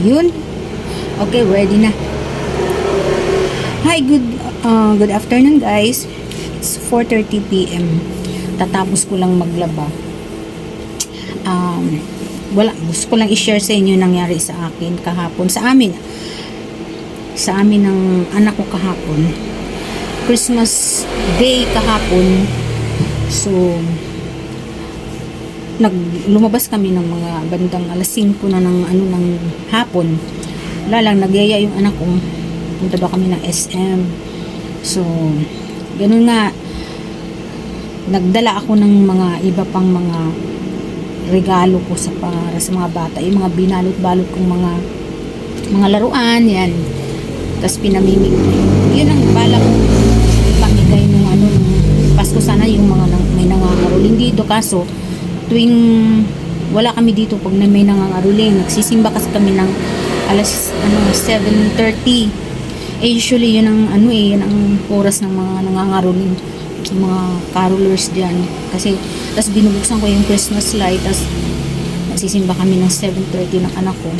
Ayun. Okay, ready na. Hi, good afternoon guys. It's 4:30 PM. Tatapos ko lang maglaba. Gusto ko lang i-share sa inyo yung nangyari sa akin kahapon. Sa amin ng anak ko kahapon. Christmas Day kahapon. So, lumabas kami ng mga bandang alas 5 na ng hapon. Wala lang, nagyaya yung anak ko. Punta daw kami ng SM. So, ganun nga. Nagdala ako ng mga iba pang mga regalo ko para sa mga bata. Yung mga binalot-balot kong mga laruan, yan. Tapos pinamimig. Yun ang bala ko pamigay nung Pasko. Sana yung mga may nangangaroling dito. Kaso, tuwing wala kami dito pag may nangangaroling, nagsisimba kasi kami ng alas 7:30. Usually yun ang yun ang oras ng mga nangangaroling, mga carolers diyan. Kasi tas binubuksan ko yung Christmas light, tas nagsisimba kami ng 7:30 ng anak ko.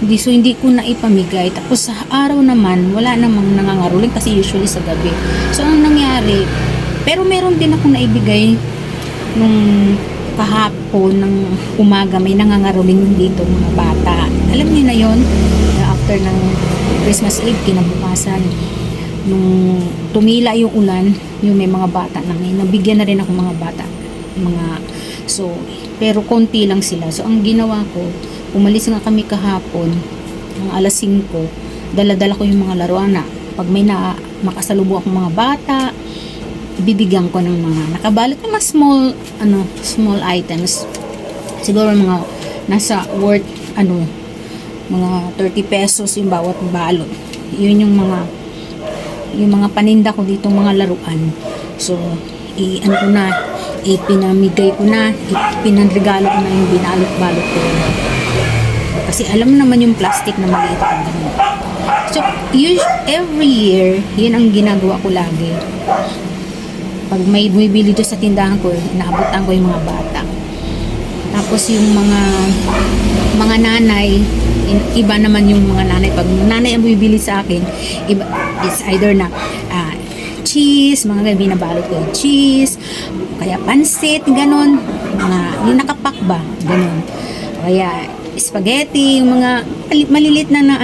Hindi ko na ipamigay. Tapos sa araw naman wala namang nangangaroling kasi usually sa gabi. So ang nangyari, pero meron din ako naibigay nung kahapon ng umaga. May nangangaroling dito mga bata. Alam niyo na yon, after ng Christmas Eve, kinabukasan nung tumila yung ulan, yung may mga bata na may nabigyan na rin ako mga bata, pero konti lang sila. So ang ginawa ko, umalis nga kami kahapon ng alas 5, dala-dala ko yung mga laruan na pag may makasalubong akong mga bata, bibigyan ko ng mga nakabalot ng mga small items. Siguro mga nasa worth mga 30 pesos yung bawat balot. Yun yung mga paninda ko dito, mga laruan. So ipinamigay ko na, ipinanregalo ko na yung binalot-balot ko. Kasi alam mo naman yung plastic na maliit. So every year, yun ang ginagawa ko lagi. Pag may bumibili doon sa tindahan ko, inaabutan ko yung mga bata. Tapos yung mga nanay, iba naman yung mga nanay. Pag nanay ang bumibili sa akin, it's either na cheese, mga binabalot ko yung cheese, kaya pansit, ganon. Yung nakapak ba, ganon. Kaya spaghetti, yung mga malilit na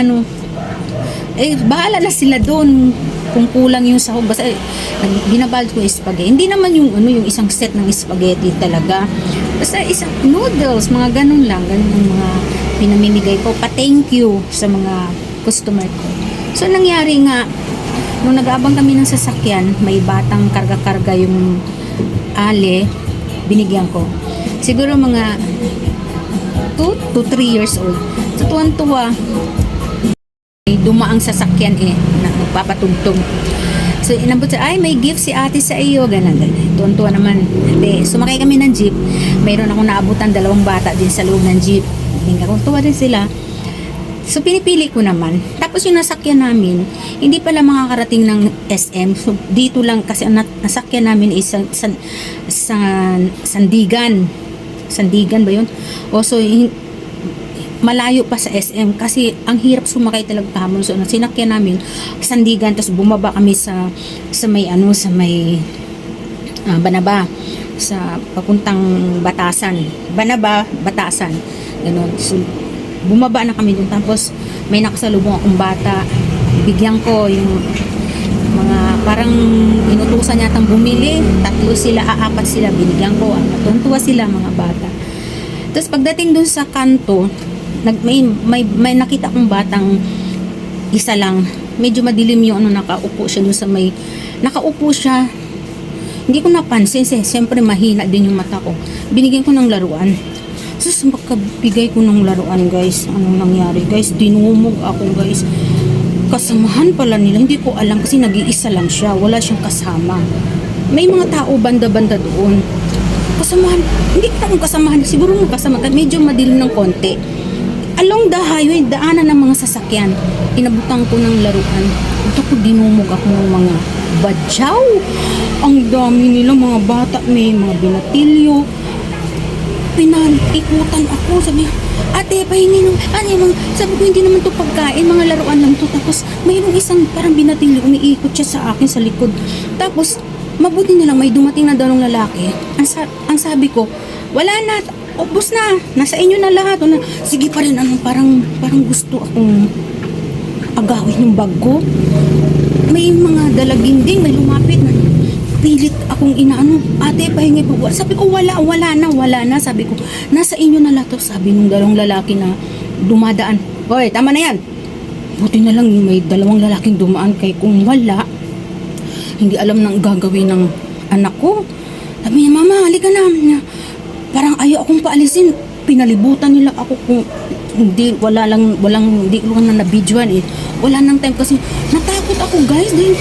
bahala na sila doon kung kulang yung sahog. Basta binabalot ko yung spaghetti. Hindi naman yung isang set ng spaghetti talaga. Basta isang noodles, mga ganun lang. Ganun ang mga pinamimigay ko. Pa-thank you sa mga customer ko. So nangyari nga, nung nag-aabang kami ng sasakyan, may batang karga-karga yung binigyan ko. Siguro mga 2 to 3 years old. So tuwan-tuwa, dumaang sasakyan na nagpapatugtog. So inabot siya, ay may gift si ate sa iyo, ganun. Tuwan-tuwa naman. Sumakay kami ng jeep. Mayroon akong naabutan 2 bata din sa loob ng jeep. Tuwa din sila. So pinipili ko naman. Tapos yung nasakyan namin, hindi pala makakarating ng SM. So dito lang kasi ang nasakyan namin is Sandigan. Sandigan ba yun? So malayo pa sa SM kasi ang hirap sumakay talaga kahapon. So sinakyan namin Sandigan, tapos bumaba kami sa may Banaba, sa papuntang Batasan. Batasan. Ganun. So bumaba na kami dun, tapos may nakasalubong akong bata. Bigyan ko yung mga parang inutusan yatang bumili. 4 sila, 4 sila, binigyan ko. Natutuwa sila mga bata. Tapos pagdating dun sa kanto, may nakita kong batang isa lang. Medyo madilim yung nakaupo siya dun sa nakaupo siya. Hindi ko napansin. Siyempre mahina din yung mata ko. Binigyan ko ng laruan. So makabigay ko ng laruan, guys. Anong nangyari, guys? Dinumog ako, guys. Kasamahan pala nila. Hindi ko alam kasi nag-iisa lang siya. Wala siyang kasama. May mga tao banda-banda doon. Kasamahan. Hindi ko naman kasamahan. Siguro magkasama. Medyo madilim ng konti. Along the highway, daanan ng mga sasakyan. Inabutan ko ng laruan. Ito ko, dinumog ako ng mga badyaw. Ang dami nila, mga bata, may mga binatilyo. Pinalikutan ako. Sabi, ate, pahingi nung, ano yung sabi ko, hindi naman to pagkain, mga laruan lang to. Tapos, mayroong isang parang binatili, umiikot siya sa akin sa likod. Tapos, mabuti na lang, may dumating na daw ng lalaki. Ang sabi ko, wala na, ubos na, nasa inyo na lahat. Sige pa rin, parang gusto akong agawin yung bag ko. May mga dalaginding, may lumapit na pilit akong inaano, ate, pahingi po. Sabi ko, wala na. Sabi ko, nasa inyo na lahat to. Sabi nung dalawang lalaki na dumadaan, boy, tama na yan. Buti na lang may dalawang lalaking dumaan, kay kung wala, hindi alam nang gagawin ng anak ko. Sabi niya, mama, halika na. Parang ayaw akong paalisin. Pinalibutan nila ako kung hindi ko lang na nabidyoan eh. Wala nang time kasi natakot ako, guys. Dahil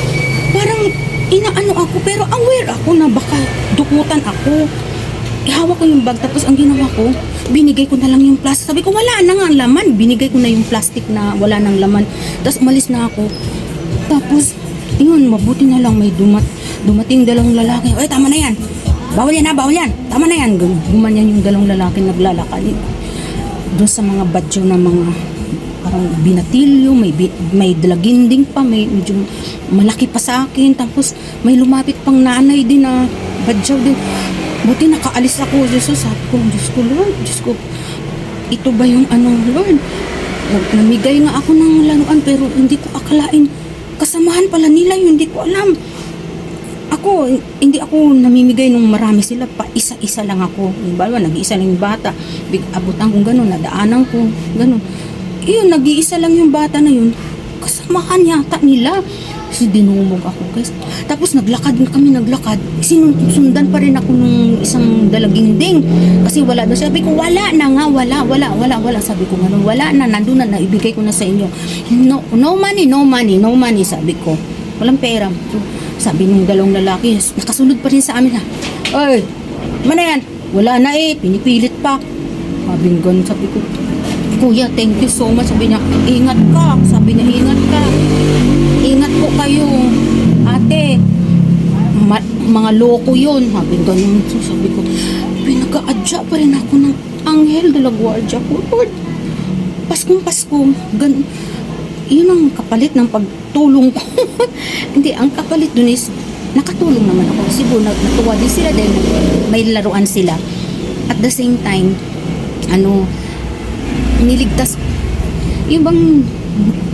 parang inaano ako, pero aware ako na baka dukutan ako. Ihawak ko yung bag, tapos ang ginawa ko, binigay ko na lang yung plastic. Sabi ko, wala na nga ang laman. Binigay ko na yung plastic na wala nang laman. Tapos umalis na ako. Tapos, yun, mabuti na lang may dumating dalawang lalaki. Ay, tama na yan. Bawal yan. Tama na yan. Gumanyan yung dalawang lalaki naglalakad. Doon sa mga badyo na mga parang binatilyo, may dalaginding pa, may medyo malaki pa sa akin. Tapos may lumapit pang nanay din na badyaw din. Buti nakaalis ako. Diyos ko, Lord. Diyos ko, ito ba yung Lord? Namigay nga ako ng laruan pero hindi ko akalain. Kasamahan pala nila yun, hindi ko alam. Hindi ako namimigay nung marami sila, pa isa-isa lang ako. Balawa, nag-iisa lang yung bata. Abutan kong gano'n, nadaanan ko, gano'n. Iyon, nag-iisa lang yung bata na yun. Kasamahan yata nila. Kasi dinumog ako, guys. Tapos naglakad. Sundan pa rin ako nung isang dalaginding. Kasi wala daw. Sabi ko, wala na nga, wala. Sabi ko, gano'n, wala na, nandun na, naibigay ko na sa inyo. No money, sabi ko. Walang pera. Sabi nung dalawang lalaki, nakasunod pa rin sa amin ha. Ay, mana yan? Wala na eh, pinipilit pa. Sabi ko, kuya, thank you so much. Sabi niya, ingat ka. Ingat po kayo. Ate, mga loko yun. Sabi ko, pinag-aadya pa rin ako ng anghel de la guardia ko. Lord, Pasko, yun ang kapalit ng pagtulong ko. Hindi, ang kapalit dun is nakatulong naman ako. Siguro natuwa din sila dahil may laruan sila. At the same time, niligtas. Yung bang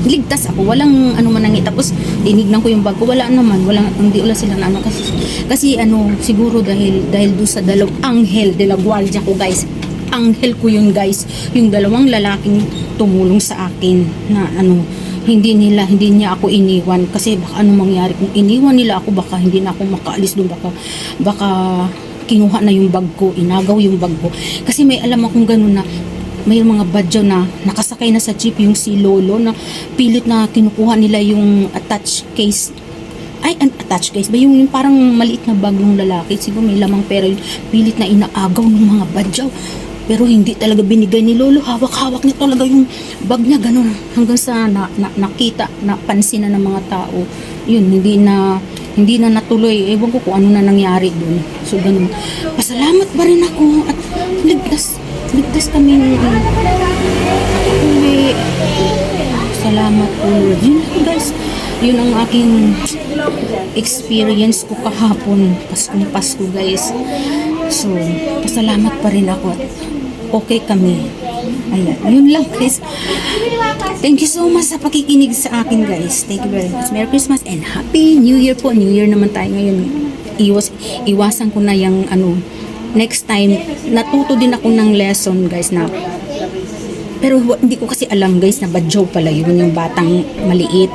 niligtas ako, walang man nangyay. Tapos dinignan ko yung bag ko, hindi sila na kasi siguro dahil doon sa dalawang anghel de la guardia ko, guys. Anghel ko yun, guys. Yung dalawang lalaking tumulong sa akin na hindi niya ako iniwan kasi baka mangyari kung iniwan nila ako, baka hindi na ako makaalis doon, baka kinuha na yung bag ko, inagaw yung bag ko. Kasi may alam akong gano'n na may mga badyaw na nakasakay na sa jeep, yung si Lolo na pilit na kinukuha nila yung attached case ba yung parang maliit na bag ng lalaki, siguro may lamang pera, yung pilit na inaagaw ng mga badyaw. Pero hindi talaga binigay ni Lolo. Hawak-hawak niya talaga yung bag niya, gano'n. Hanggang sa nakita, napansin na ng mga tao. Yun, hindi na natuloy. Ewan ko kung ano na nangyari dun. So, gano'n. Pasalamat pa rin ako. At ligtas kami uwi. Salamat po, Lord. Yun lang, guys. Yun ang aking experience ko kahapon. Pasko, guys. So, pasalamat pa rin ako. Okay kami. Ayan. Yun lang, guys. Thank you so much sa pakikinig sa akin, guys. Thank you very much. Merry Christmas and Happy New Year po. New Year naman tayo ngayon. Iwasan ko na yung next time. Natuto din ako ng lesson, guys, na pero hindi ko kasi alam, guys, na badyaw pala yun, yung batang maliit.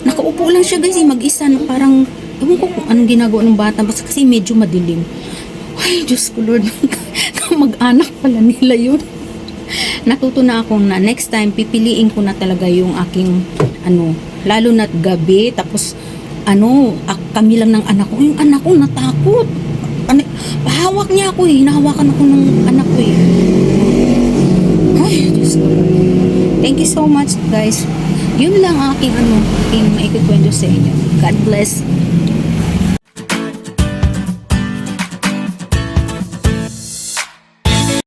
Nakaupo lang siya, guys, mag-isa na parang ewan ko kung anong ginagawa ng bata basta kasi medyo madilim. Ay, Diyos ko, Lord. Mag-anak pala nila yun. Natuto na ako na next time pipiliin ko na talaga yung aking lalo na't gabi, tapos kami lang ng anak ko. Yung anak ko natakot. Pahawak niya ako eh. Hinahawakan ako ng anak ko eh. Ay, Diyos ko. Thank you so much, guys. Yun lang aking aking maikikwento sa inyo. God bless.